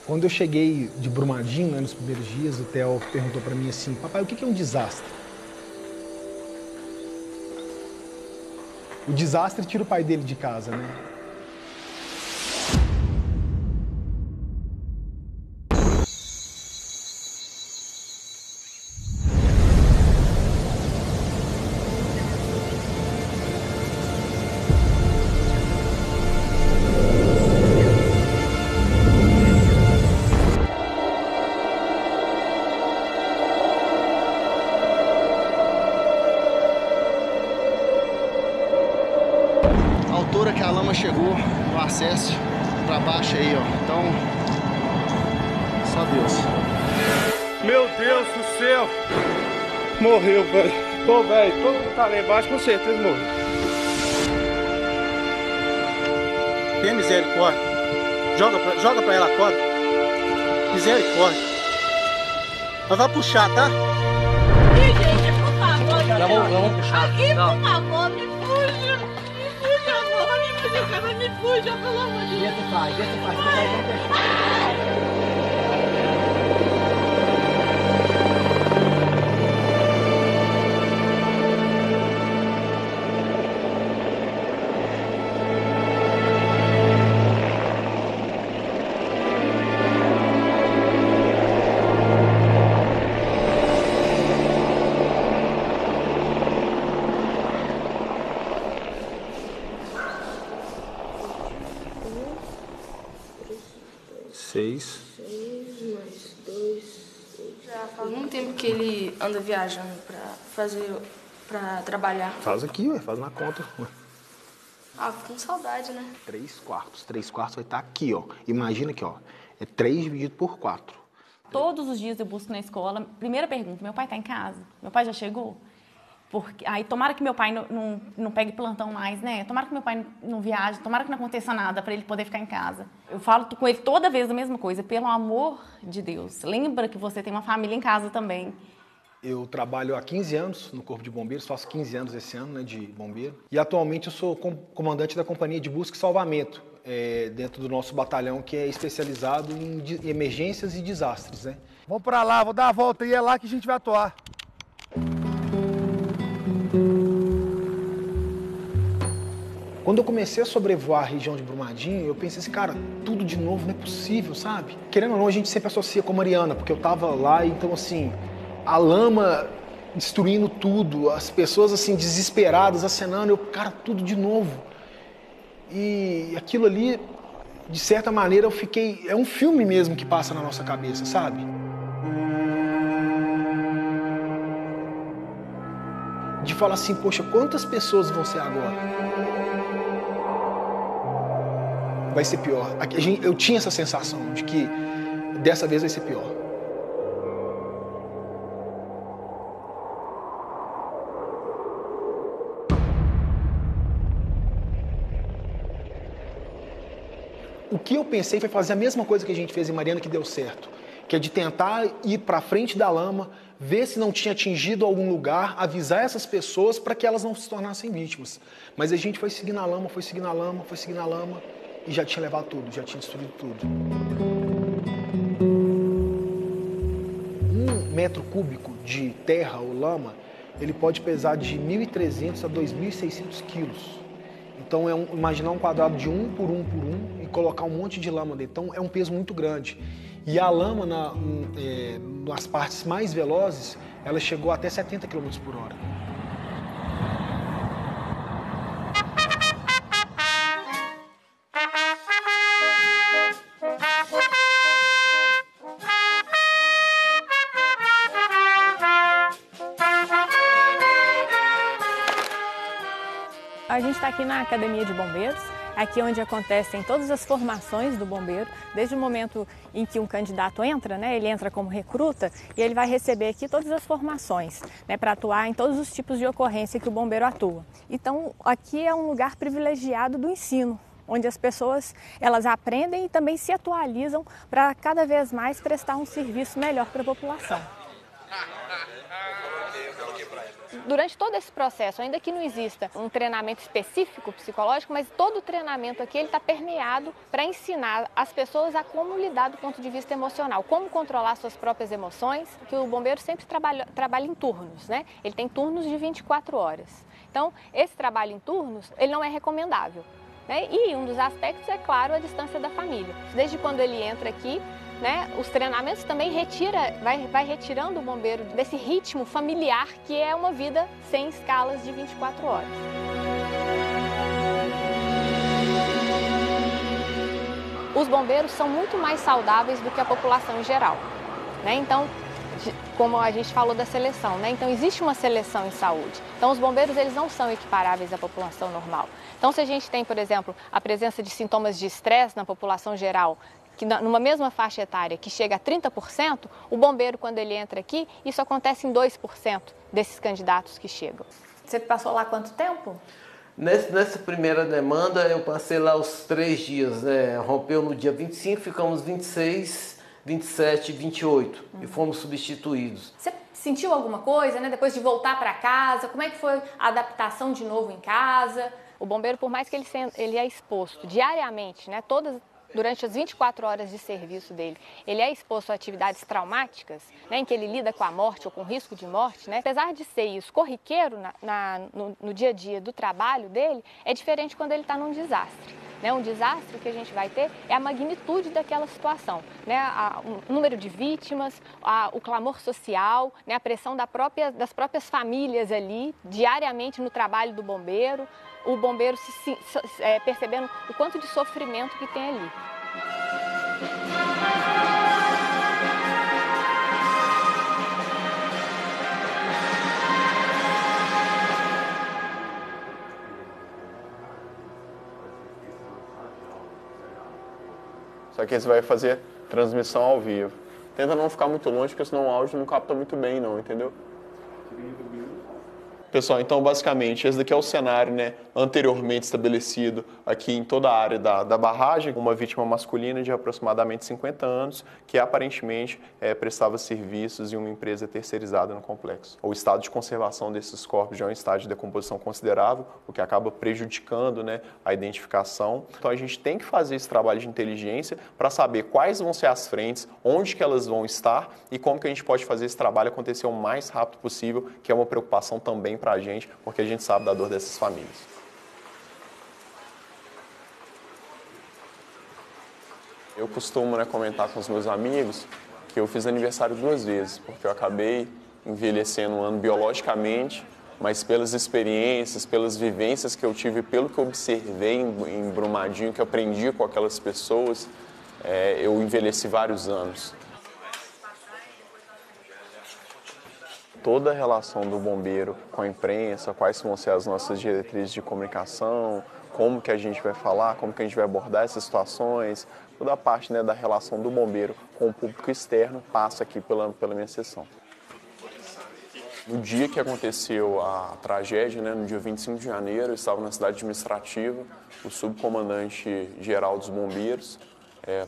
Quando eu cheguei de Brumadinho, né, nos primeiros dias, o Theo perguntou para mim assim, papai, o que é um desastre? O desastre tira o pai dele de casa, né? A altura que a lama chegou no acesso pra baixo aí, ó. Então, só Deus. Meu Deus do céu! Morreu, velho. Pô, velho, todo mundo tá lá embaixo, com certeza morreu. Tem misericórdia. Joga pra ela a corda. Misericórdia. Ela vai puxar, tá? Gente, por favor. Vamos puxar. Aqui, por favor, me fuja. Me fuja, amor. Me fuja, cara. Me fuja, pelo amor de Deus. Deixa o pai, vamos deixar. Seis. Mais 2. Já faz muito tempo que ele anda viajando pra trabalhar. Faz aqui, ué, faz na conta. Ué. Ah, fico com saudade, né? 3/4. 3/4 vai estar aqui, ó. Imagina aqui, ó. É 3 dividido por 4. Todos os dias eu busco na escola. Primeira pergunta, meu pai está em casa? Meu pai já chegou? Porque, aí tomara que meu pai não pegue plantão mais, né? Tomara que meu pai não viaje, tomara que não aconteça nada para ele poder ficar em casa. Eu falo com ele toda vez a mesma coisa, pelo amor de Deus. Lembra que você tem uma família em casa também. Eu trabalho há 15 anos no Corpo de Bombeiros, faço 15 anos esse ano, né, de bombeiro. E atualmente eu sou comandante da Companhia de Busca e Salvamento, dentro do nosso batalhão, que é especializado em emergências e desastres, né? Vamos pra lá, vou dar a volta e é lá que a gente vai atuar. Quando eu comecei a sobrevoar a região de Brumadinho, eu pensei assim, cara, tudo de novo, não é possível, sabe? Querendo ou não, a gente sempre associa com Mariana, porque eu tava lá, então assim, a lama destruindo tudo, as pessoas assim, desesperadas, acenando, eu, cara, tudo de novo. E aquilo ali, de certa maneira, eu fiquei... É um filme mesmo que passa na nossa cabeça, sabe? De falar assim, poxa, quantas pessoas vão ser agora? Vai ser pior. Eu tinha essa sensação de que dessa vez vai ser pior. O que eu pensei foi fazer a mesma coisa que a gente fez em Mariana, que deu certo, que é de tentar ir para frente da lama, ver se não tinha atingido algum lugar, avisar essas pessoas para que elas não se tornassem vítimas. Mas a gente foi seguindo a lama, foi seguindo a lama, foi seguindo a lama, e já tinha levado tudo, já tinha destruído tudo. 1 metro cúbico de terra ou lama, ele pode pesar de 1.300 a 2.600 quilos. Então, imaginar um quadrado de 1 por 1 por 1 e colocar um monte de lama dentro. Então, é um peso muito grande. E a lama, nas partes mais velozes, ela chegou até 70 km por hora. A gente está aqui na Academia de Bombeiros, aqui onde acontecem todas as formações do bombeiro, desde o momento em que um candidato entra, né, ele entra como recruta e ele vai receber aqui todas as formações, né, para atuar em todos os tipos de ocorrência que o bombeiro atua. Então, aqui é um lugar privilegiado do ensino, onde as pessoas elas aprendem e também se atualizam para cada vez mais prestar um serviço melhor para a população. Durante todo esse processo, ainda que não exista um treinamento específico psicológico, mas todo o treinamento aqui está permeado para ensinar as pessoas a como lidar do ponto de vista emocional, como controlar suas próprias emoções, que o bombeiro sempre trabalha em turnos, né? Ele tem turnos de 24 horas. Então, esse trabalho em turnos, ele não é recomendável, né? E um dos aspectos é, claro, a distância da família. Desde quando ele entra aqui, né, os treinamentos também vai retirando o bombeiro desse ritmo familiar que é uma vida sem escalas de 24 horas. Os bombeiros são muito mais saudáveis do que a população em geral, né? Então, como a gente falou da seleção, né? Então existe uma seleção em saúde. Então os bombeiros eles não são equiparáveis à população normal. Então se a gente tem, por exemplo, a presença de sintomas de estresse na população geral, que numa mesma faixa etária que chega a 30%, o bombeiro, quando ele entra aqui, isso acontece em 2% desses candidatos que chegam. Você passou lá quanto tempo? Nessa primeira demanda, eu passei lá os 3 dias, né? Rompeu no dia 25, ficamos 26, 27 e 28 e fomos substituídos. Você sentiu alguma coisa, né? Depois de voltar para casa, como é que foi a adaptação de novo em casa? O bombeiro, por mais que ele é exposto diariamente, né? Durante as 24 horas de serviço dele, ele é exposto a atividades traumáticas, né, em que ele lida com a morte ou com risco de morte, né? Apesar de ser isso corriqueiro no dia a dia do trabalho dele, é diferente quando ele está num desastre. Né? Um desastre que a gente vai ter é a magnitude daquela situação, né? O número de vítimas, o clamor social, né? A pressão das próprias famílias ali, diariamente no trabalho do bombeiro, o bombeiro percebendo o quanto de sofrimento que tem ali. Só que você vai fazer transmissão ao vivo. Tenta não ficar muito longe, porque senão o áudio não capta muito bem, não, entendeu? Pessoal, então basicamente esse daqui é o cenário, né, anteriormente estabelecido aqui em toda a área da barragem. Uma vítima masculina de aproximadamente 50 anos que aparentemente prestava serviços em uma empresa terceirizada no complexo. O estado de conservação desses corpos já é um estágio de decomposição considerável, o que acaba prejudicando, né, a identificação. Então a gente tem que fazer esse trabalho de inteligência para saber quais vão ser as frentes, onde que elas vão estar e como que a gente pode fazer esse trabalho acontecer o mais rápido possível, que é uma preocupação também para a gente, porque a gente sabe da dor dessas famílias. Eu costumo, né, comentar com os meus amigos que eu fiz aniversário 2 vezes, porque eu acabei envelhecendo um ano biologicamente, mas pelas experiências, pelas vivências que eu tive, pelo que eu observei em Brumadinho, que eu aprendi com aquelas pessoas, eu envelheci vários anos. Toda a relação do bombeiro com a imprensa, quais vão ser as nossas diretrizes de comunicação, como que a gente vai falar, como que a gente vai abordar essas situações, toda a parte, né, da relação do bombeiro com o público externo passa aqui pela minha sessão. No dia que aconteceu a tragédia, né, no dia 25 de janeiro, eu estava na cidade administrativa, o subcomandante geral dos bombeiros,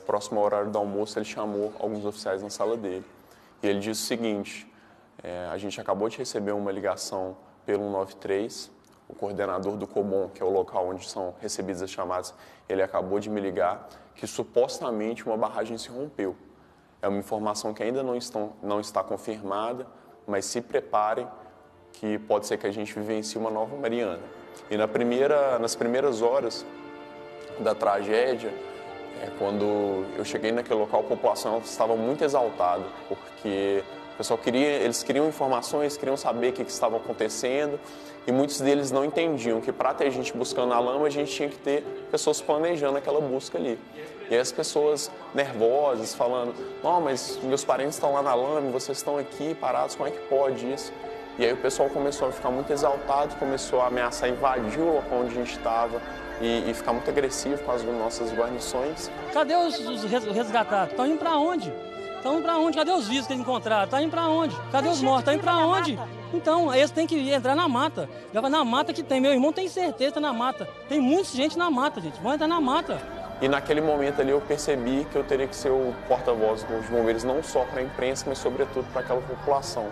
próximo ao horário do almoço, ele chamou alguns oficiais na sala dele. E ele disse o seguinte: a gente acabou de receber uma ligação pelo 193, o coordenador do COBOM, que é o local onde são recebidas as chamadas, ele acabou de me ligar que supostamente uma barragem se rompeu. É uma informação que ainda não está confirmada, mas se preparem que pode ser que a gente vivencie uma nova Mariana. E nas primeiras horas da tragédia, quando eu cheguei naquele local, a população estava muito exaltada, porque o pessoal eles queriam informações, queriam saber o que estava acontecendo, e muitos deles não entendiam que para ter gente buscando a lama, a gente tinha que ter pessoas planejando aquela busca ali. E aí as pessoas nervosas, falando: não, mas meus parentes estão lá na lama, vocês estão aqui parados, como é que pode isso? E aí o pessoal começou a ficar muito exaltado, começou a ameaçar invadir o local onde a gente estava e ficar muito agressivo com as nossas guarnições. Cadê os resgatados? Estão indo para onde? Estão indo para onde? Cadê os vivos que eles encontraram? Estão indo para onde? Cadê os mortos? Estão indo para onde? Então, eles têm que entrar na mata. Leva na mata que tem. Meu irmão tem certeza que tá na mata. Tem muita gente na mata, gente. Vão entrar na mata. E naquele momento ali eu percebi que eu teria que ser o porta-voz dos bombeiros, não só para a imprensa, mas sobretudo para aquela população.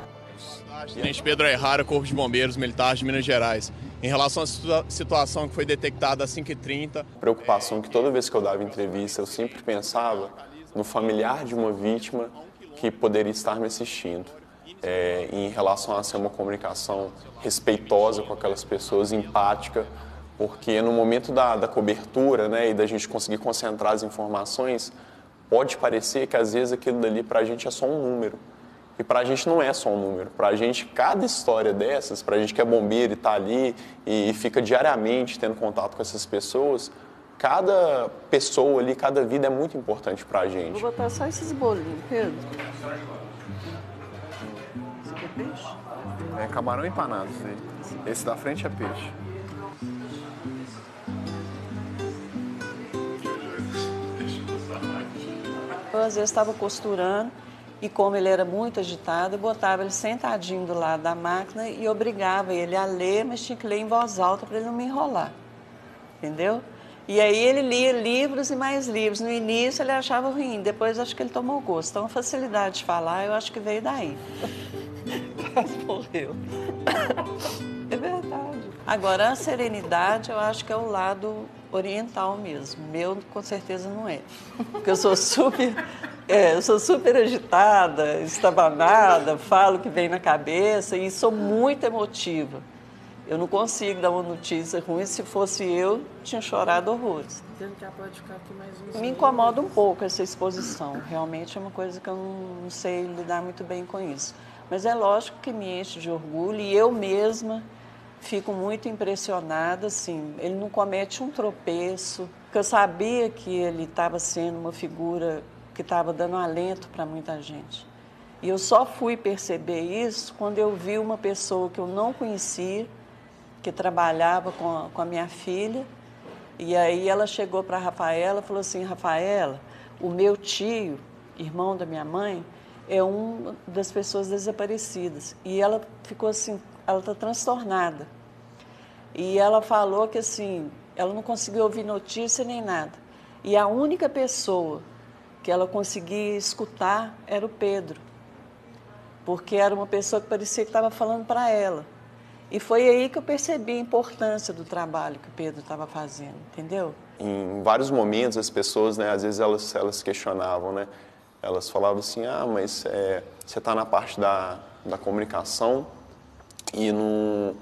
Bombeiros. Tenente Pedro Errara, Corpo de Bombeiros Militares de Minas Gerais. Em relação à situação que foi detectada às 5h30... Preocupação que toda vez que eu dava entrevista, eu sempre pensava no familiar de uma vítima que poderia estar me assistindo. Em relação a ser uma comunicação respeitosa com aquelas pessoas, empática, porque no momento da cobertura, né, e da gente conseguir concentrar as informações, pode parecer que às vezes aquilo dali para a gente é só um número. E para a gente não é só um número. Para a gente, cada história dessas, para a gente que é bombeiro e está ali e fica diariamente tendo contato com essas pessoas, cada pessoa ali, cada vida é muito importante para a gente. Vou botar só esses bolinhos, Pedro. Isso aqui é peixe? É camarão empanado, esse da frente é peixe. Eu, às vezes, estava costurando e, como ele era muito agitado, eu botava ele sentadinho do lado da máquina e obrigava ele a ler, mas tinha que ler em voz alta para ele não me enrolar, entendeu? E aí ele lia livros e mais livros. No início ele achava ruim, depois acho que ele tomou gosto. Então a facilidade de falar eu acho que veio daí. Quase morreu. É verdade. Agora a serenidade eu acho que é o lado oriental mesmo. Meu com certeza não é. Porque eu sou super agitada, estabanada, falo o que vem na cabeça e sou muito emotiva. Eu não consigo dar uma notícia ruim. Se fosse eu, tinha chorado horrores. Me incomoda um pouco essa exposição. Realmente é uma coisa que eu não sei lidar muito bem com isso. Mas é lógico que me enche de orgulho e eu mesma fico muito impressionada. Assim, ele não comete um tropeço. Porque eu sabia que ele estava sendo uma figura que estava dando alento para muita gente. E eu só fui perceber isso quando eu vi uma pessoa que eu não conhecia, que trabalhava com a minha filha, e aí ela chegou para a Rafaela e falou assim: Rafaela, o meu tio, irmão da minha mãe, é uma das pessoas desaparecidas. E ela ficou assim, ela está transtornada. E ela falou que assim, ela não conseguiu ouvir notícia nem nada. E a única pessoa que ela conseguia escutar era o Pedro, porque era uma pessoa que parecia que estava falando para ela. E foi aí que eu percebi a importância do trabalho que o Pedro estava fazendo, entendeu? Em vários momentos as pessoas, né, às vezes elas questionavam, né? Elas falavam assim, mas você está na parte da comunicação e não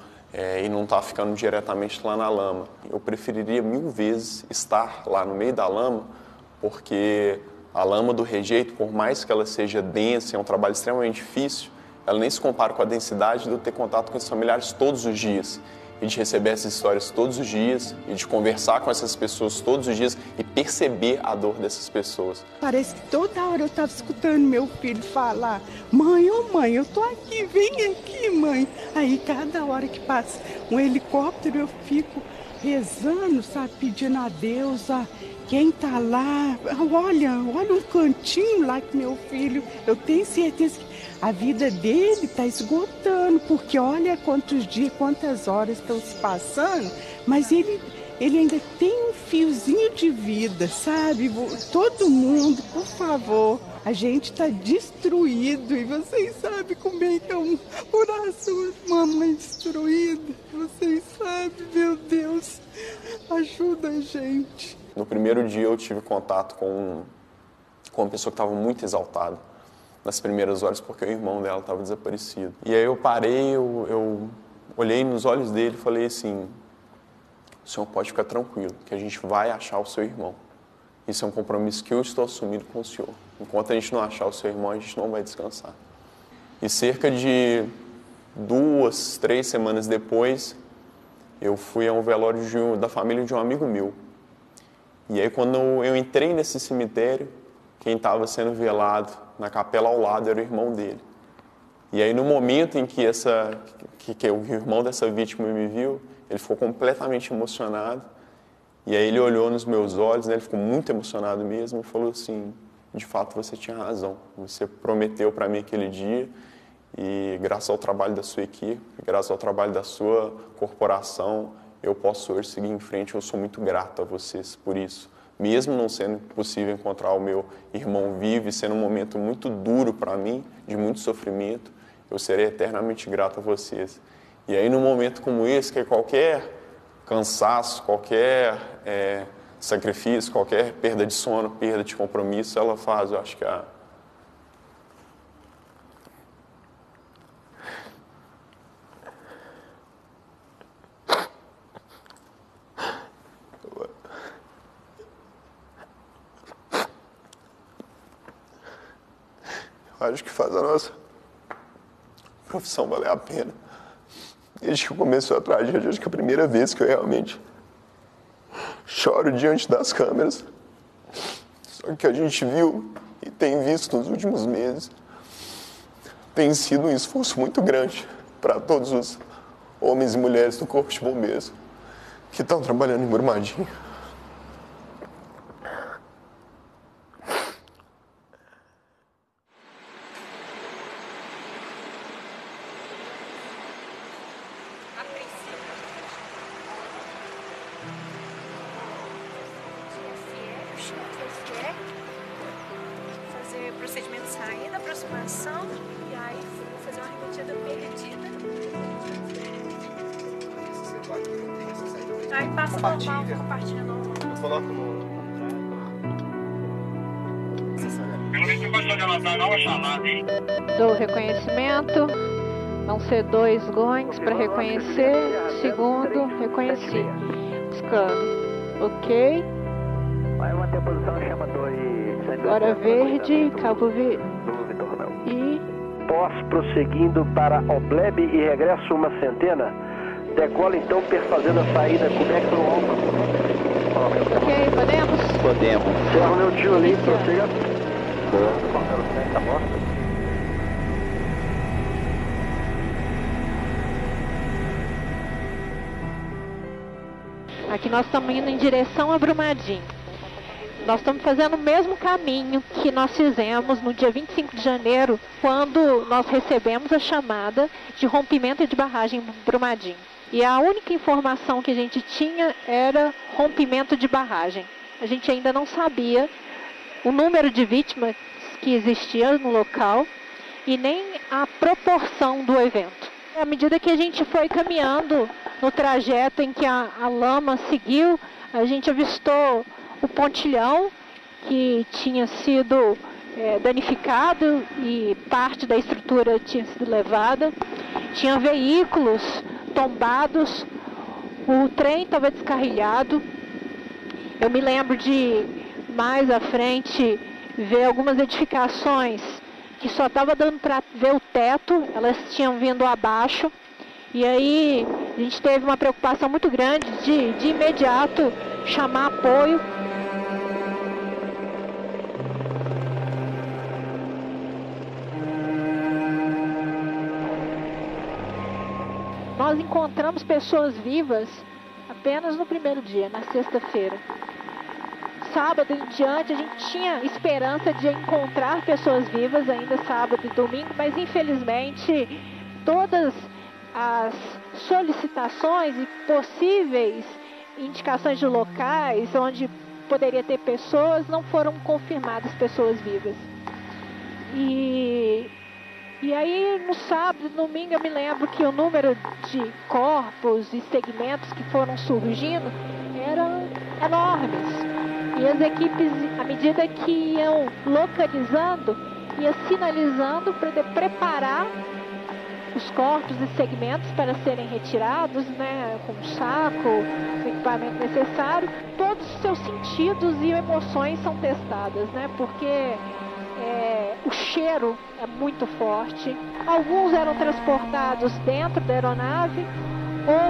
está ficando diretamente lá na lama. Eu preferiria 1000 vezes estar lá no meio da lama, porque a lama do rejeito, por mais que ela seja densa, é um trabalho extremamente difícil, ela nem se compara com a densidade de eu ter contato com esses familiares todos os dias. E de receber essas histórias todos os dias, e de conversar com essas pessoas todos os dias e perceber a dor dessas pessoas. Parece que toda hora eu estava escutando meu filho falar: mãe, ô mãe, eu tô aqui, vem aqui, mãe. Aí cada hora que passa um helicóptero eu fico rezando, sabe, pedindo a Deus, quem tá lá, olha um cantinho lá que meu filho, eu tenho certeza que a vida dele está esgotando, porque olha quantos dias, quantas horas estão se passando, mas ele ainda tem um fiozinho de vida, sabe? Todo mundo, por favor, a gente está destruído e vocês sabem como é que é um coração de mamãe destruída. Vocês sabem, meu Deus, ajuda a gente. No primeiro dia eu tive contato com uma pessoa que estava muito exaltada nas primeiras horas, porque o irmão dela estava desaparecido. E aí eu parei, eu olhei nos olhos dele e falei assim: o senhor pode ficar tranquilo, que a gente vai achar o seu irmão. Isso é um compromisso que eu estou assumindo com o senhor. Enquanto a gente não achar o seu irmão, a gente não vai descansar. E cerca de 2, 3 semanas depois, eu fui a um velório da família de um amigo meu. E aí quando eu entrei nesse cemitério, quem estava sendo velado na capela ao lado era o irmão dele. E aí no momento em que o irmão dessa vítima me viu, ele ficou completamente emocionado. E aí ele olhou nos meus olhos, né, ele ficou muito emocionado mesmo e falou assim: de fato você tinha razão, você prometeu para mim aquele dia e graças ao trabalho da sua equipe, graças ao trabalho da sua corporação, eu posso hoje seguir em frente. Eu sou muito grato a vocês por isso. Mesmo não sendo possível encontrar o meu irmão vivo e sendo um momento muito duro para mim, de muito sofrimento, eu serei eternamente grato a vocês. E aí, num momento como esse, que qualquer cansaço, qualquer sacrifício, qualquer perda de sono, perda de compromisso, ela faz, eu acho que acho que faz a nossa profissão valer a pena. Desde que começou a tragédia, acho que é a primeira vez que eu realmente choro diante das câmeras. Só que a gente viu e tem visto nos últimos meses, tem sido um esforço muito grande para todos os homens e mulheres do Corpo de Bombeiros que estão trabalhando em Brumadinho. Fazer procedimento de saída, aproximação e aí fazer uma remetida perdida. Aí passa normal, compartilha normal. Eu coloco no... Do reconhecimento, vão ser 2 gongs para reconhecer, segundo, reconheci. Buscando, ok. Vai manter a posição, chama 2. Agora verde, Cabo Verde. E... Pós prosseguindo para Obleb e regresso uma centena. Decola então perfazendo a saída, coberto no ombro. Ok, podemos? Podemos. Encerra o meu tio ali, prossiga. Tá bom? Aqui nós estamos indo em direção a Brumadinho. Nós estamos fazendo o mesmo caminho que nós fizemos no dia 25 de janeiro, quando nós recebemos a chamada de rompimento de barragem em Brumadinho. E a única informação que a gente tinha era rompimento de barragem. A gente ainda não sabia o número de vítimas que existia no local e nem a proporção do evento. À medida que a gente foi caminhando no trajeto em que a lama seguiu, a gente avistou o pontilhão que tinha sido danificado e parte da estrutura tinha sido levada. Tinha veículos tombados, o trem estava descarrilhado. Eu me lembro de mais à frente ver algumas edificações que só estava dando para ver o teto, elas tinham vindo abaixo. E aí a gente teve uma preocupação muito grande de imediato chamar apoio. Nós encontramos pessoas vivas apenas no primeiro dia, na sexta-feira. Sábado em diante a gente tinha esperança de encontrar pessoas vivas ainda sábado e domingo, mas infelizmente todas as solicitações e possíveis indicações de locais onde poderia ter pessoas não foram confirmadas pessoas vivas. E aí, no sábado e domingo, eu me lembro que o número de corpos e segmentos que foram surgindo eram enormes. E as equipes, à medida que iam localizando, ia sinalizando para preparar os corpos e segmentos para serem retirados, né, com o saco, o equipamento necessário. Todos os seus sentidos e emoções são testadas, né, porque o cheiro é muito forte. Alguns eram transportados dentro da aeronave,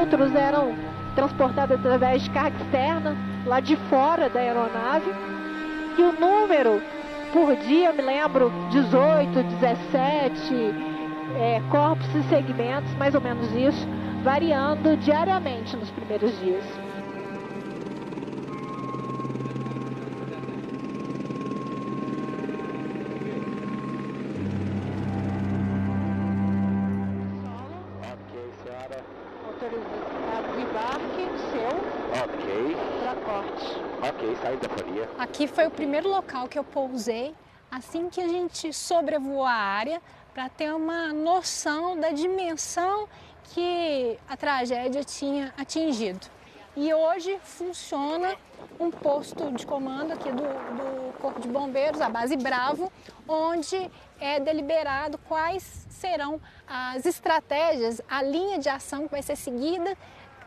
outros eram transportados através de carga externa, lá de fora da aeronave. E o número por dia, eu me lembro, 18, 17 corpos e segmentos, mais ou menos isso, variando diariamente nos primeiros dias. Ok, saída fria. Aqui foi o primeiro local que eu pousei. Assim que a gente sobrevoou a área, para ter uma noção da dimensão que a tragédia tinha atingido. E hoje funciona um posto de comando aqui do Corpo de Bombeiros, a base Bravo, onde é deliberado quais serão as estratégias, a linha de ação que vai ser seguida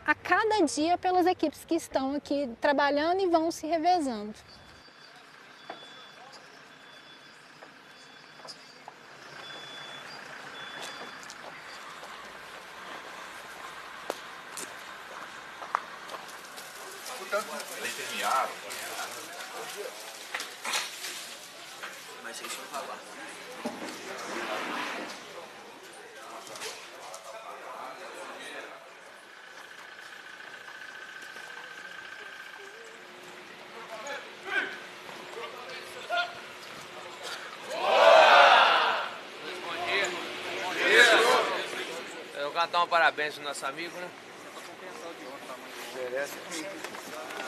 a cada dia pelas equipes que estão aqui trabalhando e vão se revezando. Mas deixa eu falar. Eu vou cantar um parabéns pro nosso amigo, né?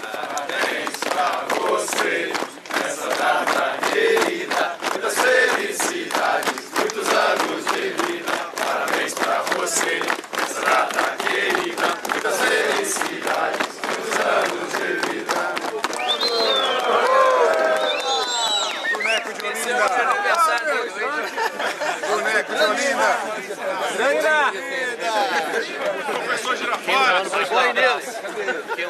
Parabéns pra você, nessa data querida, muitas felicidades, muitos anos de vida. Parabéns pra você, nessa data querida, muitas felicidades, muitos anos de vida. Boneco de Olinda! Boneco de Olinda! Professor Girafales! Foi, Deus! De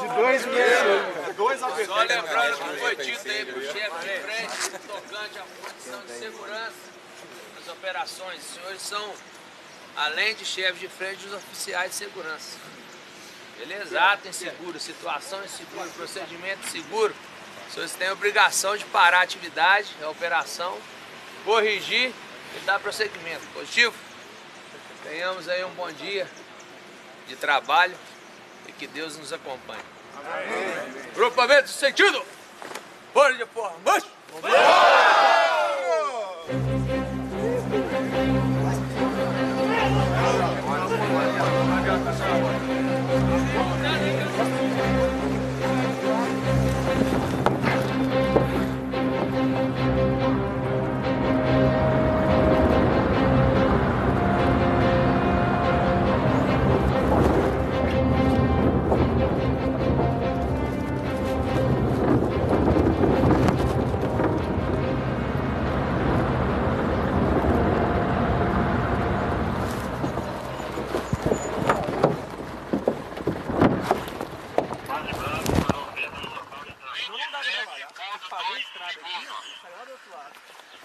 2 meses. 2 a Só lembrando que foi dito aí pro chefe de frente, tocante à condição de segurança das operações. Os senhores são, além de chefes de frente, os oficiais de segurança. Beleza? Ato inseguro, situação insegura, procedimento inseguro. Os senhores têm a obrigação de parar a atividade, a operação, corrigir e dar prosseguimento. Positivo? Tenhamos aí um bom dia de trabalho e que Deus nos acompanhe. Amém. Grupamento sentido! Bora de porra, marcha!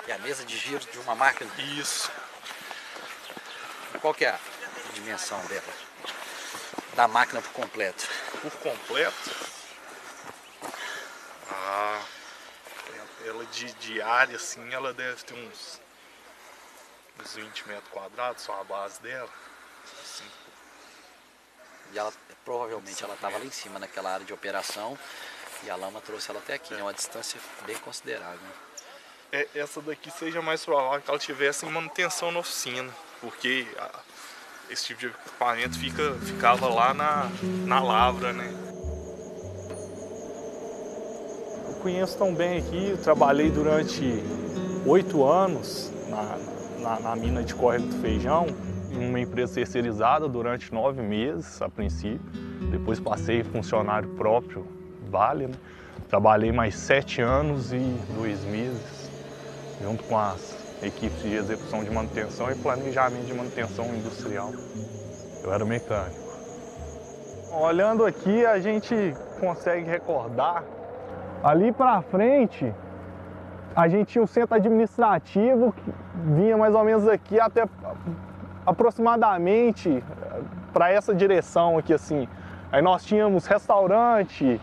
E a mesa de giro de uma máquina? Isso. Qual que é a dimensão dela? Da máquina por completo? Por completo? Ela de área, assim, ela deve ter uns 20 metros quadrados, só a base dela. Assim. E ela, provavelmente ela estava lá em cima naquela área de operação e a lama trouxe ela até aqui, né? Uma distância bem considerável. Essa daqui seja mais provável que ela tivesse em manutenção na oficina, porque esse tipo de equipamento ficava lá na lavra, né? Eu conheço tão bem aqui, eu trabalhei durante 8 anos na mina de córrego do Feijão, em uma empresa terceirizada durante 9 meses, a princípio. Depois passei funcionário próprio, Vale, né? Trabalhei mais 7 anos e 2 meses, junto com as equipes de execução de manutenção e planejamento de manutenção industrial. Eu era mecânico. Olhando aqui, a gente consegue recordar, ali para frente, a gente tinha um centro administrativo que vinha mais ou menos aqui até aproximadamente para essa direção aqui assim. Aí nós tínhamos restaurante,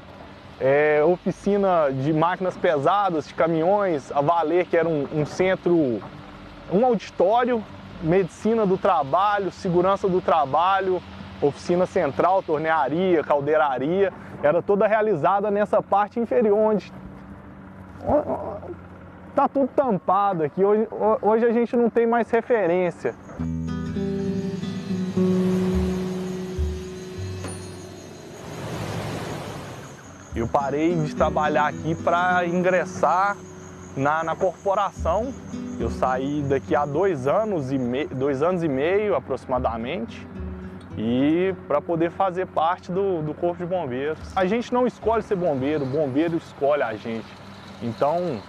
oficina de máquinas pesadas, de caminhões, a Valer, que era um centro, um auditório, medicina do trabalho, segurança do trabalho, oficina central, tornearia, caldeiraria, era toda realizada nessa parte inferior, onde tá tudo tampado aqui. Hoje a gente não tem mais referência. Eu parei de trabalhar aqui para ingressar na corporação Eu saí daqui a 2 anos e meio aproximadamente, e para poder fazer parte do Corpo de Bombeiros. A gente não escolhe ser bombeiro, o bombeiro escolhe a gente. Então,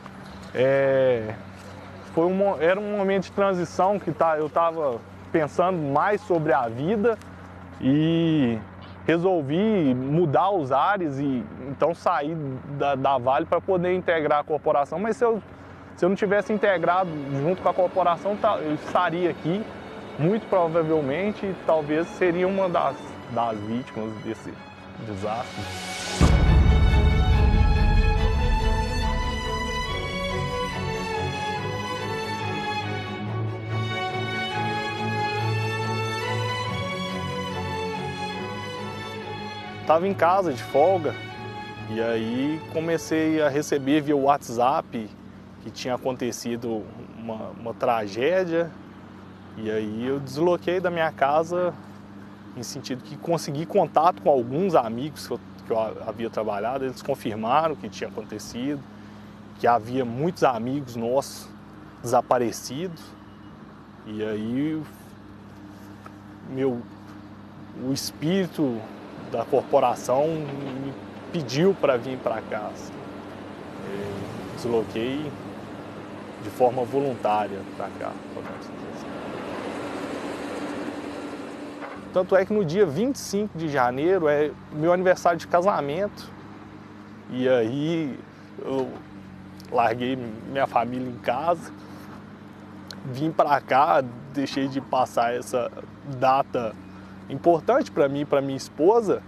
era um momento de transição que eu estava pensando mais sobre a vida e resolvi mudar os ares e então sair da Vale para poder integrar a corporação. Mas se eu não tivesse integrado junto com a corporação, eu estaria aqui, muito provavelmente, talvez seria uma das vítimas desse desastre. Estava em casa de folga e aí comecei a receber via WhatsApp que tinha acontecido uma tragédia, e aí eu desloquei da minha casa em sentido que consegui contato com alguns amigos que eu havia trabalhado. Eles confirmaram que tinha acontecido, que havia muitos amigos nossos desaparecidos, e aí o espírito da corporação me pediu para vir para cá. Desloquei de forma voluntária para cá. Tanto é que no dia 25 de janeiro é meu aniversário de casamento, e aí eu larguei minha família em casa, vim para cá, deixei de passar essa data importante para mim e para minha esposa,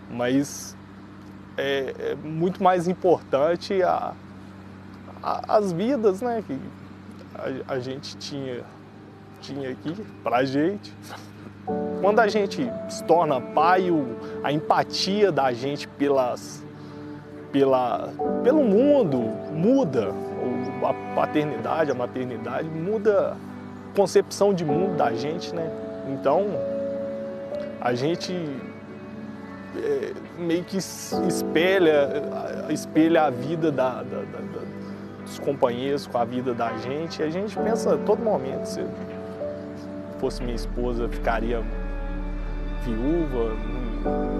mas é muito mais importante as vidas, né, que a gente tinha aqui pra gente. Quando a gente se torna pai, a empatia da gente pelo mundo muda. A paternidade, a maternidade muda a concepção de mundo da gente, né? Então, a gente meio que espelha a vida dos companheiros com a vida da gente. E a gente pensa a todo momento, se fosse minha esposa, ficaria viúva,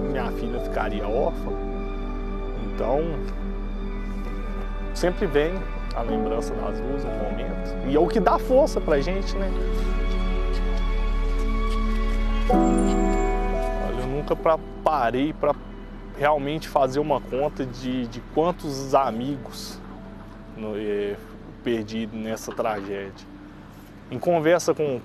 minha filha ficaria órfã. Então, sempre vem a lembrança das duas no momento. E é o que dá força pra gente, né? Olha, eu nunca parei para realmente fazer uma conta de quantos amigos perdi nessa tragédia. Em conversa com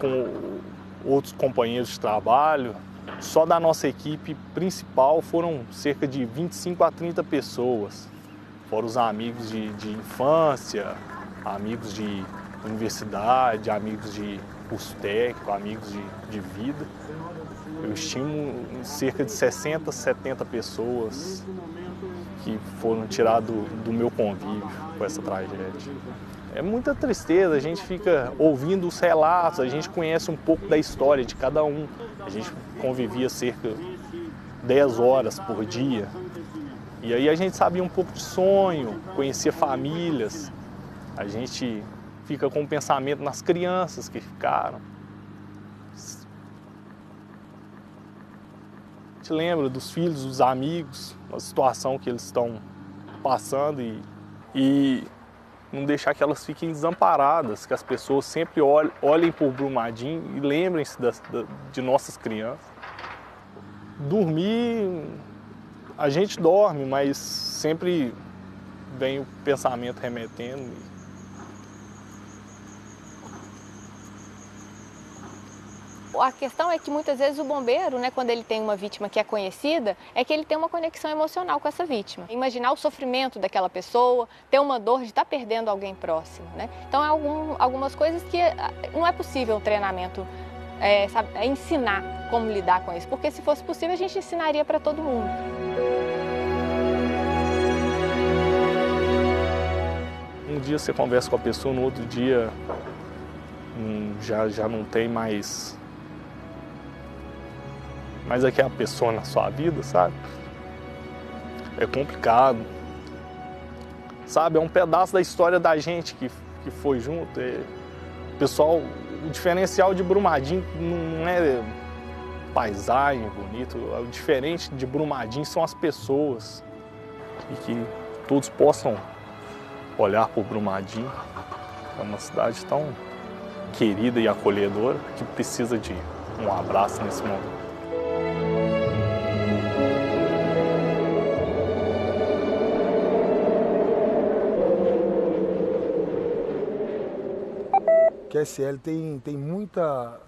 outros companheiros de trabalho, só da nossa equipe principal foram cerca de 25 a 30 pessoas. Fora os amigos de infância, amigos de universidade, amigos de curso técnico, amigos de vida. Eu estimo cerca de 60, 70 pessoas que foram tiradas do meu convívio com essa tragédia. É muita tristeza, a gente fica ouvindo os relatos, a gente conhece um pouco da história de cada um. A gente convivia cerca de 10 horas por dia. E aí a gente sabia um pouco de sonho, conhecia famílias. A gente fica com o pensamento nas crianças que ficaram. A gente lembra dos filhos, dos amigos, a situação que eles estão passando e não deixar que elas fiquem desamparadas, que as pessoas sempre olhem por Brumadinho e lembrem-se de nossas crianças. Dormir, a gente dorme, mas sempre vem o pensamento remetendo. A questão é que muitas vezes o bombeiro, né, quando ele tem uma vítima que é conhecida, é que ele tem uma conexão emocional com essa vítima. Imaginar o sofrimento daquela pessoa, ter uma dor de estar perdendo alguém próximo, né? Então, algumas coisas que não é possível um treinamento ensinar como lidar com isso, porque se fosse possível a gente ensinaria para todo mundo. Um dia você conversa com a pessoa, no outro dia já não tem mais aquela pessoa na sua vida, sabe? É complicado. Sabe, é um pedaço da história da gente que foi junto. Pessoal, o diferencial de Brumadinho não é paisagem bonito, o diferente de Brumadinho são as pessoas. E que todos possam olhar por Brumadinho. É uma cidade tão querida e acolhedora que precisa de um abraço nesse momento. QSL tem muita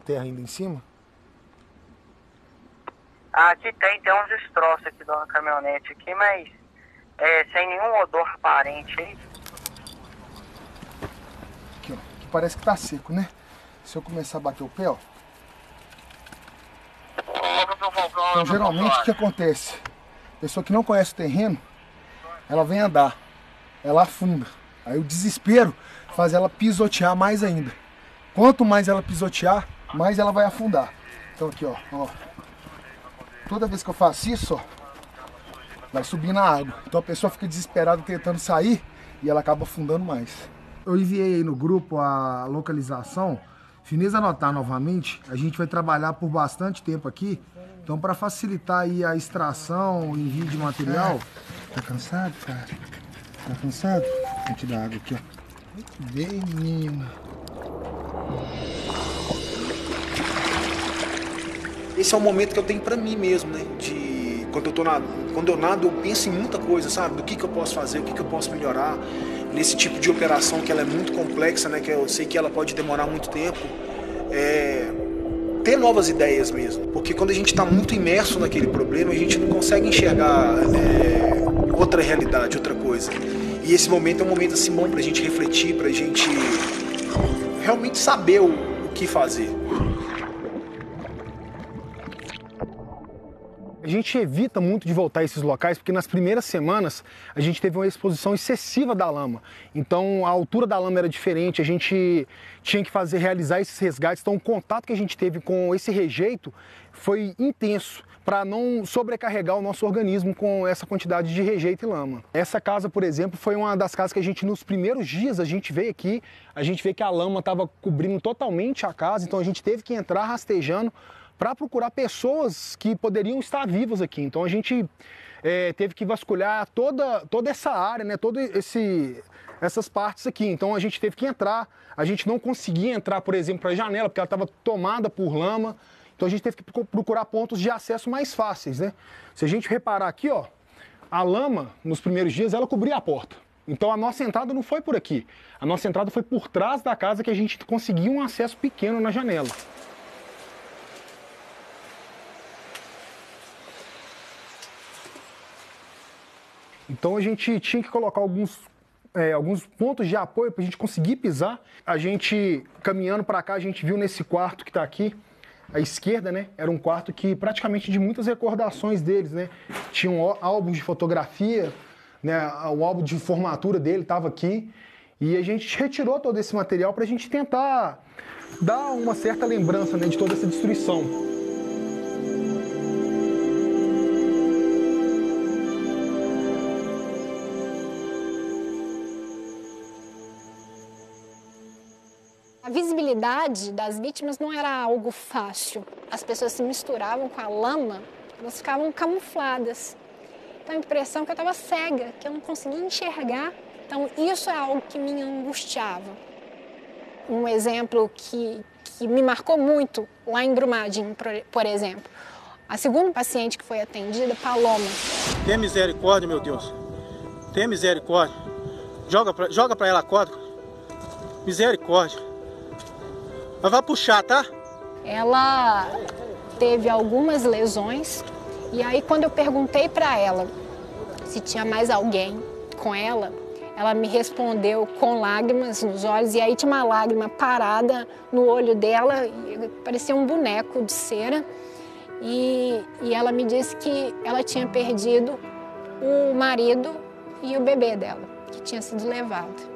terra ainda em cima? Aqui tem uns destroços aqui de uma caminhonete aqui, mas sem nenhum odor aparente aí. Aqui, ó, que parece que tá seco, né? Se eu começar a bater o pé, ó. Então, geralmente, o que acontece? A pessoa que não conhece o terreno, ela vem andar, ela afunda. Aí o desespero faz ela pisotear mais ainda. Quanto mais ela pisotear, mais ela vai afundar. Então aqui, ó. Toda vez que eu faço isso, ó, vai subir na água. Então a pessoa fica desesperada tentando sair e ela acaba afundando mais. Eu enviei aí no grupo a localização. Fineza anotar novamente, a gente vai trabalhar por bastante tempo aqui. Então para facilitar aí a extração, o envio de material. Tá cansado, cara? Tá cansado? Vou te dar água aqui, ó. Bem, menina. Esse é um momento que eu tenho pra mim mesmo, né? De quando eu nado, eu penso em muita coisa, sabe? Do que eu posso fazer, o que eu posso melhorar. Nesse tipo de operação que ela é muito complexa, né? Que eu sei que ela pode demorar muito tempo. Ter novas ideias mesmo. Porque quando a gente tá muito imerso naquele problema, a gente não consegue enxergar outra realidade, outra coisa. E esse momento é um momento assim bom pra gente refletir, pra gente realmente saber o que fazer. A gente evita muito de voltar a esses locais porque nas primeiras semanas a gente teve uma exposição excessiva da lama. Então a altura da lama era diferente, a gente tinha que realizar esses resgates. Então o contato que a gente teve com esse rejeito foi intenso para não sobrecarregar o nosso organismo com essa quantidade de rejeito e lama. Essa casa, por exemplo, foi uma das casas que a gente, nos primeiros dias, a gente veio aqui, a gente vê que a lama estava cobrindo totalmente a casa, então a gente teve que entrar rastejando para procurar pessoas que poderiam estar vivas aqui. Então a gente teve que vasculhar toda essa área, né, essas partes aqui. Então a gente teve que entrar, a gente não conseguia entrar, por exemplo, para a janela, porque ela estava tomada por lama. Então a gente teve que procurar pontos de acesso mais fáceis, né? Se a gente reparar aqui, ó, a lama, nos primeiros dias, ela cobria a porta. Então a nossa entrada não foi por aqui. A nossa entrada foi por trás da casa que a gente conseguiu um acesso pequeno na janela. Então a gente tinha que colocar alguns pontos de apoio para a gente conseguir pisar. A gente, caminhando para cá, a gente viu nesse quarto que está aqui, à esquerda, né? Era um quarto que praticamente de muitas recordações deles, né? Tinha um álbum de fotografia, né? O álbum de formatura dele estava aqui. E a gente retirou todo esse material para a gente tentar dar uma certa lembrança, né, de toda essa destruição. A visibilidade das vítimas não era algo fácil. As pessoas se misturavam com a lama, elas ficavam camufladas. Então a impressão é que eu estava cega, que eu não conseguia enxergar. Então isso é algo que me angustiava. Um exemplo que me marcou muito, lá em Brumadinho, por exemplo. A segunda paciente que foi atendida, Paloma. Tenha misericórdia, meu Deus. Tenha misericórdia. Joga pra ela a corda. Misericórdia. Mas vai puxar, tá? Ela teve algumas lesões e aí quando eu perguntei para ela se tinha mais alguém com ela, ela me respondeu com lágrimas nos olhos e aí tinha uma lágrima parada no olho dela, parecia um boneco de cera e ela me disse que ela tinha perdido o marido e o bebê dela, que tinha sido levado.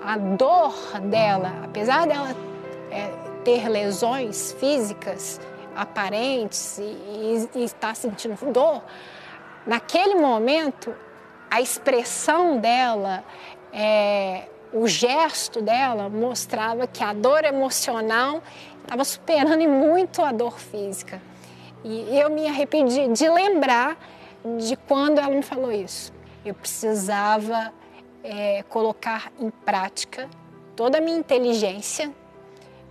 A dor dela, apesar dela ter lesões físicas aparentes e estar sentindo dor, naquele momento, a expressão dela, o gesto dela mostrava que a dor emocional estava superando em muito a dor física. E eu me arrependi de lembrar de quando ela me falou isso. Eu precisava colocar em prática toda a minha inteligência,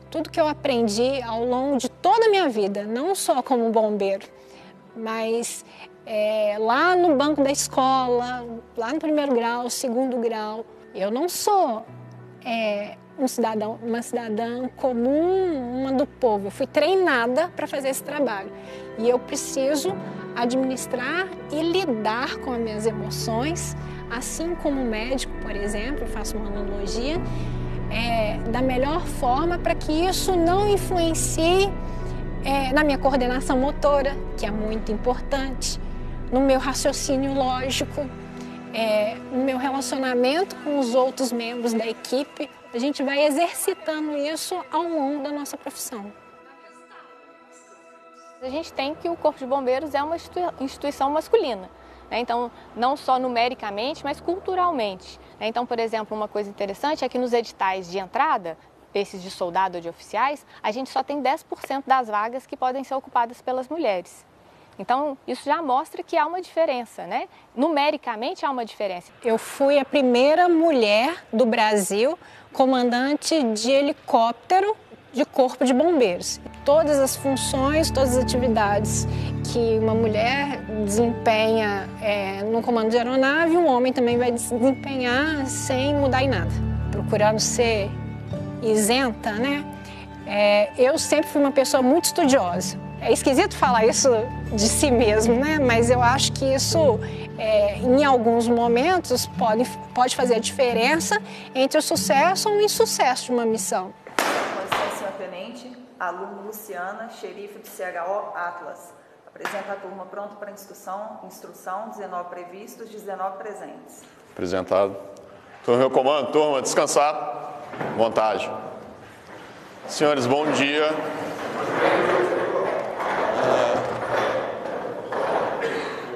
tudo que eu aprendi ao longo de toda a minha vida, não só como bombeiro, mas lá no banco da escola, lá no 1º grau, 2º grau. Eu não sou uma cidadã comum, uma do povo. Eu fui treinada para fazer esse trabalho. E eu preciso administrar e lidar com as minhas emoções, assim como o médico, por exemplo, eu faço uma analogia, da melhor forma para que isso não influencie na minha coordenação motora, que é muito importante, no meu raciocínio lógico, no meu relacionamento com os outros membros da equipe. A gente vai exercitando isso ao longo da nossa profissão. A gente tem que o Corpo de Bombeiros é uma instituição masculina, né? Então, não só numericamente, mas culturalmente, né? Então, por exemplo, uma coisa interessante é que nos editais de entrada, esses de soldado ou de oficiais, a gente só tem 10% das vagas que podem ser ocupadas pelas mulheres. Então, isso já mostra que há uma diferença, né? Numericamente há uma diferença. Eu fui a primeira mulher do Brasil comandante de helicóptero de Corpo de Bombeiros. Todas as funções, todas as atividades que uma mulher desempenha no comando de aeronave, um homem também vai desempenhar sem mudar em nada, procurando ser isenta, né? Eu sempre fui uma pessoa muito estudiosa. É esquisito falar isso de si mesmo, né? Mas eu acho que isso, em alguns momentos, pode fazer a diferença entre o sucesso ou o insucesso de uma missão. Senhor Tenente, aluno Luciana, xerife do CHO Atlas. Apresenta a turma pronta para instrução, 19 previstos, 19 presentes. Apresentado. Turma, meu comando, turma, descansar. Vontade. Senhores, bom dia.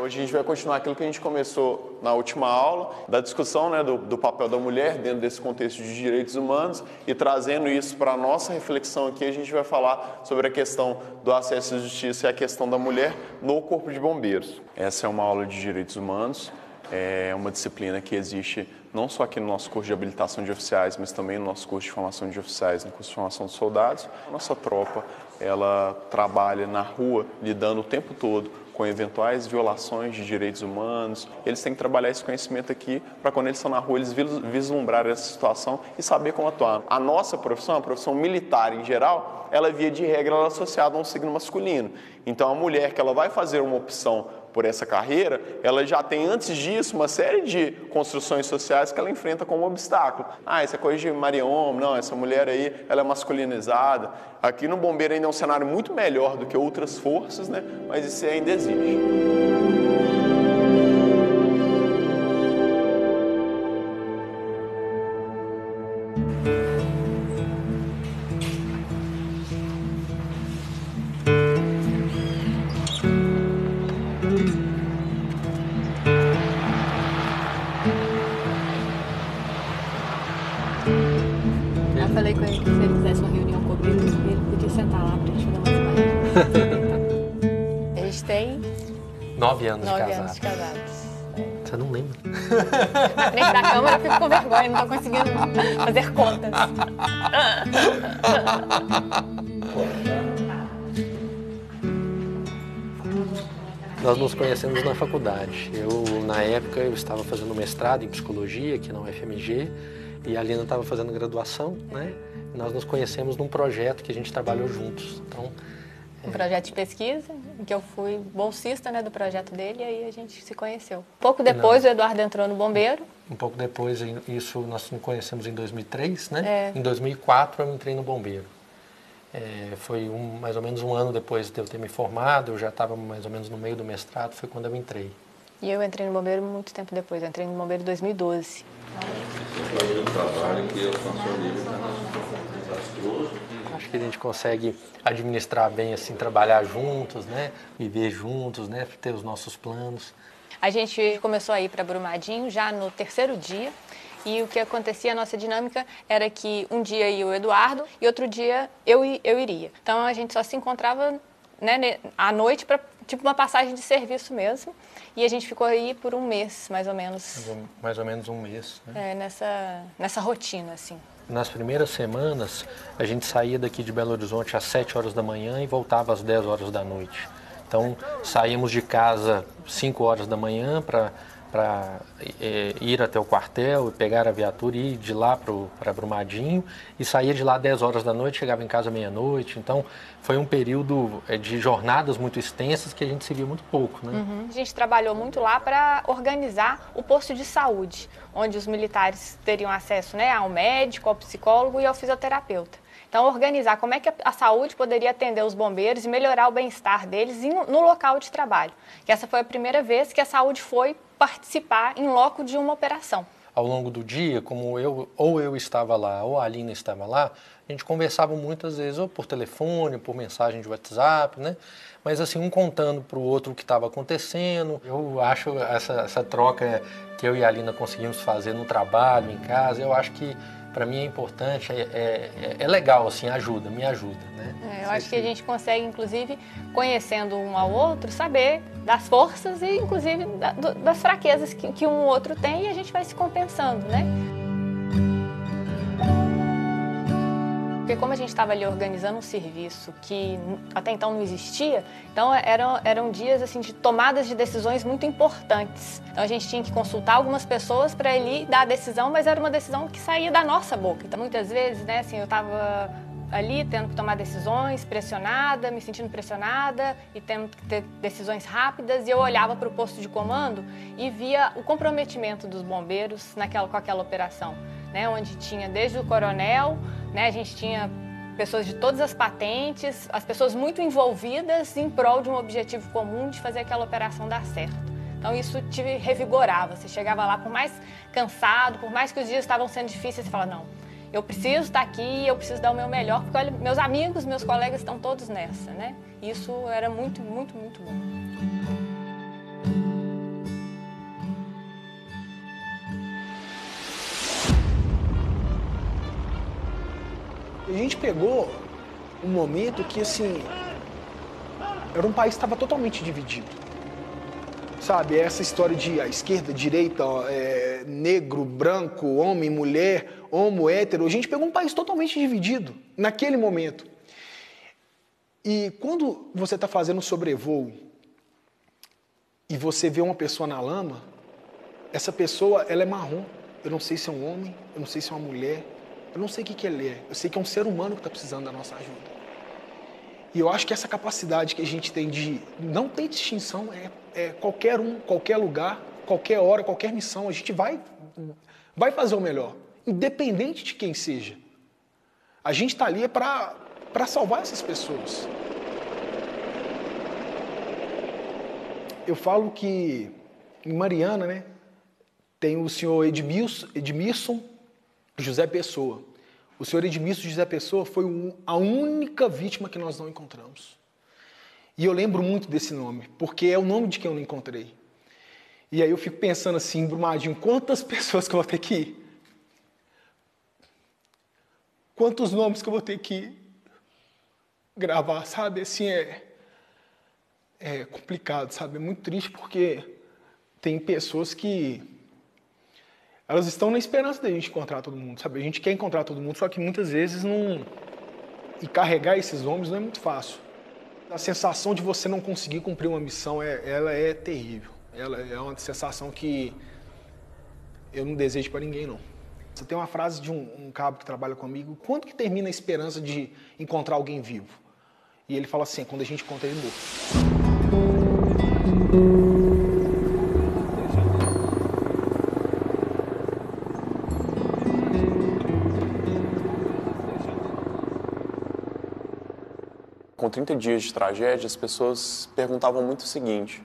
Hoje a gente vai continuar aquilo que a gente começou na última aula, da discussão, né, do papel da mulher dentro desse contexto de direitos humanos, e trazendo isso para a nossa reflexão aqui, a gente vai falar sobre a questão do acesso à justiça e a questão da mulher no Corpo de Bombeiros. Essa é uma aula de direitos humanos, é uma disciplina que existe não só aqui no nosso curso de habilitação de oficiais, mas também no nosso curso de formação de oficiais, no curso de formação de soldados. A nossa tropa, ela trabalha na rua, lidando o tempo todo com eventuais violações de direitos humanos. Eles têm que trabalhar esse conhecimento aqui para, quando eles estão na rua, eles vislumbrarem essa situação e saber como atuar. A nossa profissão, a profissão militar em geral, ela, via de regra, ela é associada a um signo masculino. Então, a mulher que ela vai fazer uma opção por essa carreira, ela já tem antes disso uma série de construções sociais que ela enfrenta como obstáculo. Isso é coisa de Marion, não, essa mulher aí, ela é masculinizada. Aqui no bombeiro ainda é um cenário muito melhor do que outras forças, né? Mas isso ainda existe. Falei com ele que se ele fizesse uma reunião comigo, ele podia sentar lá pra gente fazer umas imagens. A gente tem 9 anos de 9 casados. anos de casados. Você não lembra? Na frente da câmera eu fico com vergonha, não tô conseguindo fazer contas. Nós nos conhecemos na faculdade. Na época, eu estava fazendo mestrado em psicologia aqui na UFMG, e a Lina estava fazendo graduação, né? Nós nos conhecemos num projeto que a gente trabalhou juntos. Então, Um projeto de pesquisa, em que eu fui bolsista, né, do projeto dele, e aí a gente se conheceu. Pouco depois, o Eduardo entrou no bombeiro. Um pouco depois, isso nós nos conhecemos em 2003, né? Em 2004 eu entrei no bombeiro. Foi mais ou menos um ano depois de eu ter me formado, eu já estava mais ou menos no meio do mestrado, foi quando eu entrei. E eu entrei no bombeiro muito tempo depois, eu entrei no bombeiro em 2012. Acho que a gente consegue administrar bem, assim, trabalhar juntos, né? Viver juntos, né? Ter os nossos planos. A gente começou a ir para Brumadinho já no terceiro dia E o que acontecia, a nossa dinâmica era que um dia ia o Eduardo e outro dia eu iria. Então a gente só se encontrava, né, à noite para tipo uma passagem de serviço mesmo. E a gente ficou aí por um mês, mais ou menos. Mais ou menos um mês, né? Nessa rotina, assim. Nas primeiras semanas, a gente saía daqui de Belo Horizonte às 7 horas da manhã e voltava às 10 horas da noite. Então, saímos de casa 5 horas da manhã para ir até o quartel e pegar a viatura e ir de lá para Brumadinho, e saía de lá 10 horas da noite, chegava em casa meia-noite. Então, foi um período de jornadas muito extensas que a gente se via muito pouco, né? Uhum. A gente trabalhou muito lá para organizar o posto de saúde, onde os militares teriam acesso, né, ao médico, ao psicólogo e ao fisioterapeuta. Então, organizar como é que a saúde poderia atender os bombeiros e melhorar o bem-estar deles no local de trabalho. Que essa foi a primeira vez que a saúde foi participar em loco de uma operação. Ao longo do dia, como eu estava lá ou a Alina estava lá, a gente conversava muitas vezes ou por telefone, por mensagem de WhatsApp, né? Mas assim, um contando para o outro o que estava acontecendo. Eu acho essa troca que eu e a Alina conseguimos fazer no trabalho, em casa, eu acho que para mim é importante, é legal, assim, me ajuda, né? Eu acho que a gente consegue, inclusive, conhecendo um ao outro, saber das forças e, inclusive, das fraquezas que um outro tem, e a gente vai se compensando, né? Porque como a gente estava ali organizando um serviço que até então não existia, então eram dias assim, de tomadas de decisões muito importantes. Então a gente tinha que consultar algumas pessoas para ele dar a decisão, mas era uma decisão que saía da nossa boca. Então muitas vezes, né, assim, eu estava ali tendo que tomar decisões, pressionada, me sentindo pressionada e tendo que ter decisões rápidas, e eu olhava para o posto de comando e via o comprometimento dos bombeiros com aquela operação, né, onde tinha desde o coronel, né, a gente tinha pessoas de todas as patentes, as pessoas muito envolvidas em prol de um objetivo comum de fazer aquela operação dar certo. Então isso te revigorava, você chegava lá por mais cansado, por mais que os dias estavam sendo difíceis, você fala, não, eu preciso estar aqui, eu preciso dar o meu melhor, porque olha, meus amigos, meus colegas estão todos nessa, né? Isso era muito, muito, muito bom. A gente pegou um momento que, assim, era um país que estava totalmente dividido. Sabe, essa história de a esquerda, direita, negro, branco, homem, mulher, homo, hétero. A gente pegou um país totalmente dividido naquele momento. E quando você está fazendo um sobrevoo e você vê uma pessoa na lama, essa pessoa, ela é marrom. Eu não sei se é um homem, eu não sei se é uma mulher, eu não sei o que ele é. Eu sei que é um ser humano que está precisando da nossa ajuda. E eu acho que essa capacidade que a gente tem de não ter distinção qualquer um, qualquer lugar, qualquer hora, qualquer missão, a gente vai fazer o melhor, independente de quem seja. A gente está ali para salvar essas pessoas. Eu falo que em Mariana, né, tem o senhor Edmilson José Pessoa. O senhor Edmilson José Pessoa foi a única vítima que nós não encontramos. E eu lembro muito desse nome, porque é o nome de quem eu não encontrei. E aí eu fico pensando assim, Brumadinho, quantas pessoas que eu vou ter que ir? Quantos nomes que eu vou ter que gravar, sabe? Assim, é complicado, sabe? É muito triste porque tem pessoas que elas estão na esperança da gente encontrar todo mundo, sabe? A gente quer encontrar todo mundo, só que muitas vezes não... E carregar esses nomes não é muito fácil. A sensação de você não conseguir cumprir uma missão, ela é terrível. Ela é uma sensação que eu não desejo para ninguém, não. Você tem uma frase de um cabo que trabalha comigo, quando que termina a esperança de encontrar alguém vivo? E ele fala assim, quando a gente encontra ele morto. Com 30 dias de tragédia, as pessoas perguntavam muito o seguinte: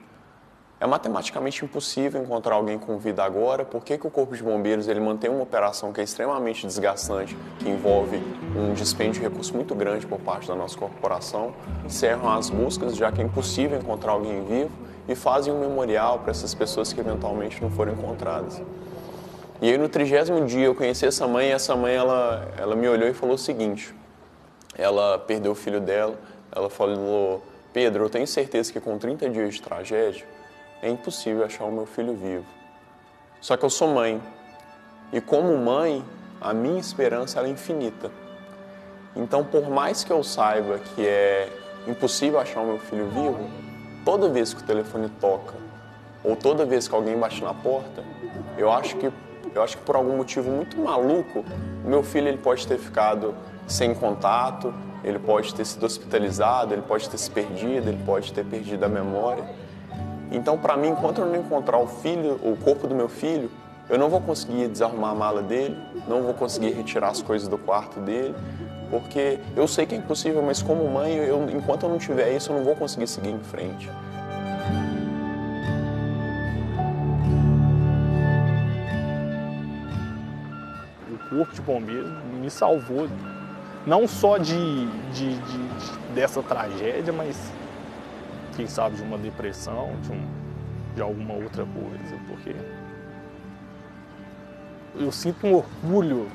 é matematicamente impossível encontrar alguém com vida agora? Por que o Corpo de Bombeiros ele mantém uma operação que é extremamente desgastante, que envolve um dispêndio de recursos muito grande por parte da nossa corporação? Encerram as buscas, já que é impossível encontrar alguém vivo, e fazem um memorial para essas pessoas que eventualmente não foram encontradas. E aí no 30º dia eu conheci essa mãe, e essa mãe ela me olhou e falou o seguinte: ela perdeu o filho dela, ela falou: Pedro, eu tenho certeza que com 30 dias de tragédia é impossível achar o meu filho vivo. Só que eu sou mãe, e como mãe, a minha esperança ela é infinita. Então, por mais que eu saiba que é impossível achar o meu filho vivo, toda vez que o telefone toca, ou toda vez que alguém bate na porta, eu acho que por algum motivo muito maluco, o meu filho ele pode ter ficado sem contato, ele pode ter sido hospitalizado, ele pode ter se perdido, ele pode ter perdido a memória. Então, para mim, enquanto eu não encontrar o corpo do meu filho, eu não vou conseguir desarrumar a mala dele, não vou conseguir retirar as coisas do quarto dele, porque eu sei que é impossível, mas como mãe, enquanto eu não tiver isso, eu não vou conseguir seguir em frente. O Corpo de Bombeiros me salvou, não só dessa tragédia, mas quem sabe de uma depressão, de alguma outra coisa, porque eu sinto um orgulho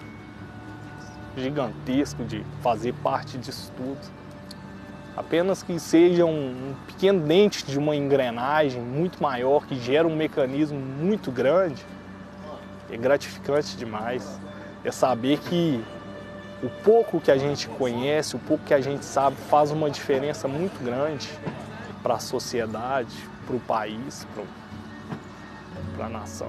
gigantesco de fazer parte disso tudo. Apenas que seja um pequeno dente de uma engrenagem muito maior, que gera um mecanismo muito grande, é gratificante demais. É saber que o pouco que a gente conhece, o pouco que a gente sabe, faz uma diferença muito grande para a sociedade, para o país, para a nação.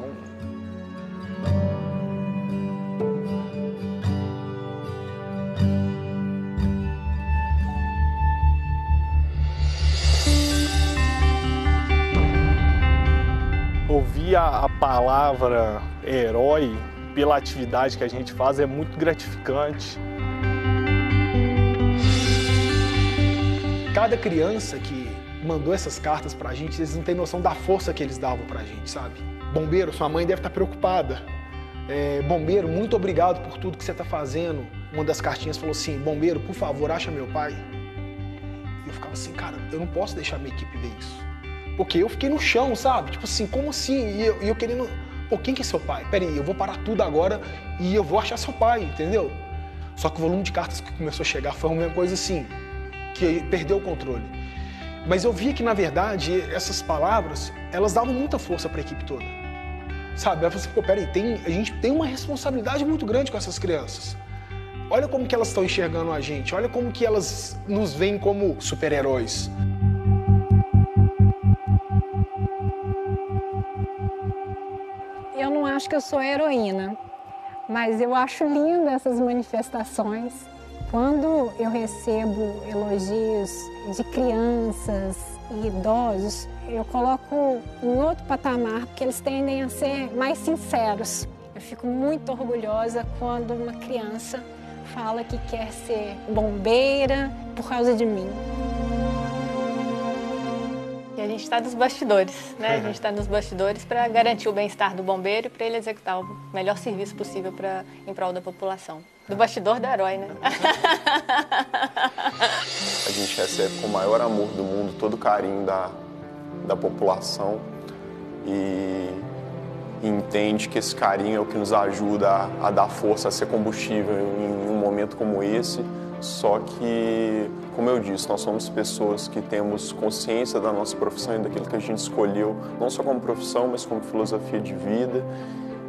Ouvir a palavra herói pela atividade que a gente faz é muito gratificante. Cada criança que mandou essas cartas pra gente, eles não têm noção da força que eles davam pra gente, sabe? Bombeiro, sua mãe deve estar preocupada. Bombeiro, muito obrigado por tudo que você tá fazendo. Uma das cartinhas falou assim: bombeiro, por favor, acha meu pai. E eu ficava assim, cara, eu não posso deixar minha equipe ver isso. Porque eu fiquei no chão, sabe? Tipo assim, como assim? E eu querendo... Pô, quem que é seu pai? Peraí, eu vou parar tudo agora e eu vou achar seu pai, entendeu? Só que o volume de cartas que começou a chegar foi uma coisa assim, que perdeu o controle. Mas eu via que, na verdade, essas palavras, elas davam muita força para a equipe toda. Sabe? Ela falou assim, pô, peraí, a gente tem uma responsabilidade muito grande com essas crianças. Olha como que elas estão enxergando a gente, olha como que elas nos veem como super-heróis. Eu não acho que eu sou heroína, mas eu acho linda essas manifestações. Quando eu recebo elogios de crianças e idosos, eu coloco em outro patamar, porque eles tendem a ser mais sinceros. Eu fico muito orgulhosa quando uma criança fala que quer ser bombeira por causa de mim. E a gente está nos bastidores, né? A gente está nos bastidores para garantir o bem-estar do bombeiro e para ele executar o melhor serviço possível em prol da população. Do bastidor do herói, né? A gente recebe com o maior amor do mundo todo o carinho da população e entende que esse carinho é o que nos ajuda a dar força, a ser combustível em um momento como esse. Só que, como eu disse, nós somos pessoas que temos consciência da nossa profissão e daquilo que a gente escolheu, não só como profissão, mas como filosofia de vida.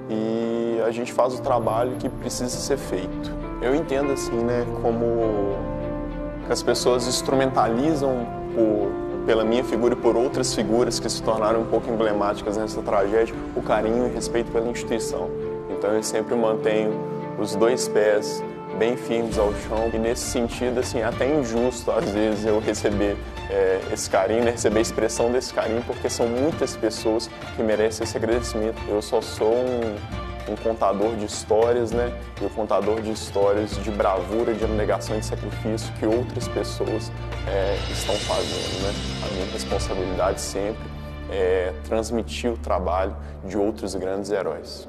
E a gente faz o trabalho que precisa ser feito. Eu entendo assim, né, como que as pessoas instrumentalizam pela minha figura e por outras figuras que se tornaram um pouco emblemáticas nessa tragédia, o carinho e respeito pela instituição. Então eu sempre mantenho os dois pés bem firmes ao chão, e nesse sentido, assim, é até injusto às vezes eu receber esse carinho, né? Receber a expressão desse carinho, porque são muitas pessoas que merecem esse agradecimento. Eu só sou um contador de histórias, né? E um contador de histórias de bravura, de abnegação e de sacrifício que outras pessoas estão fazendo, né? A minha responsabilidade sempre é transmitir o trabalho de outros grandes heróis.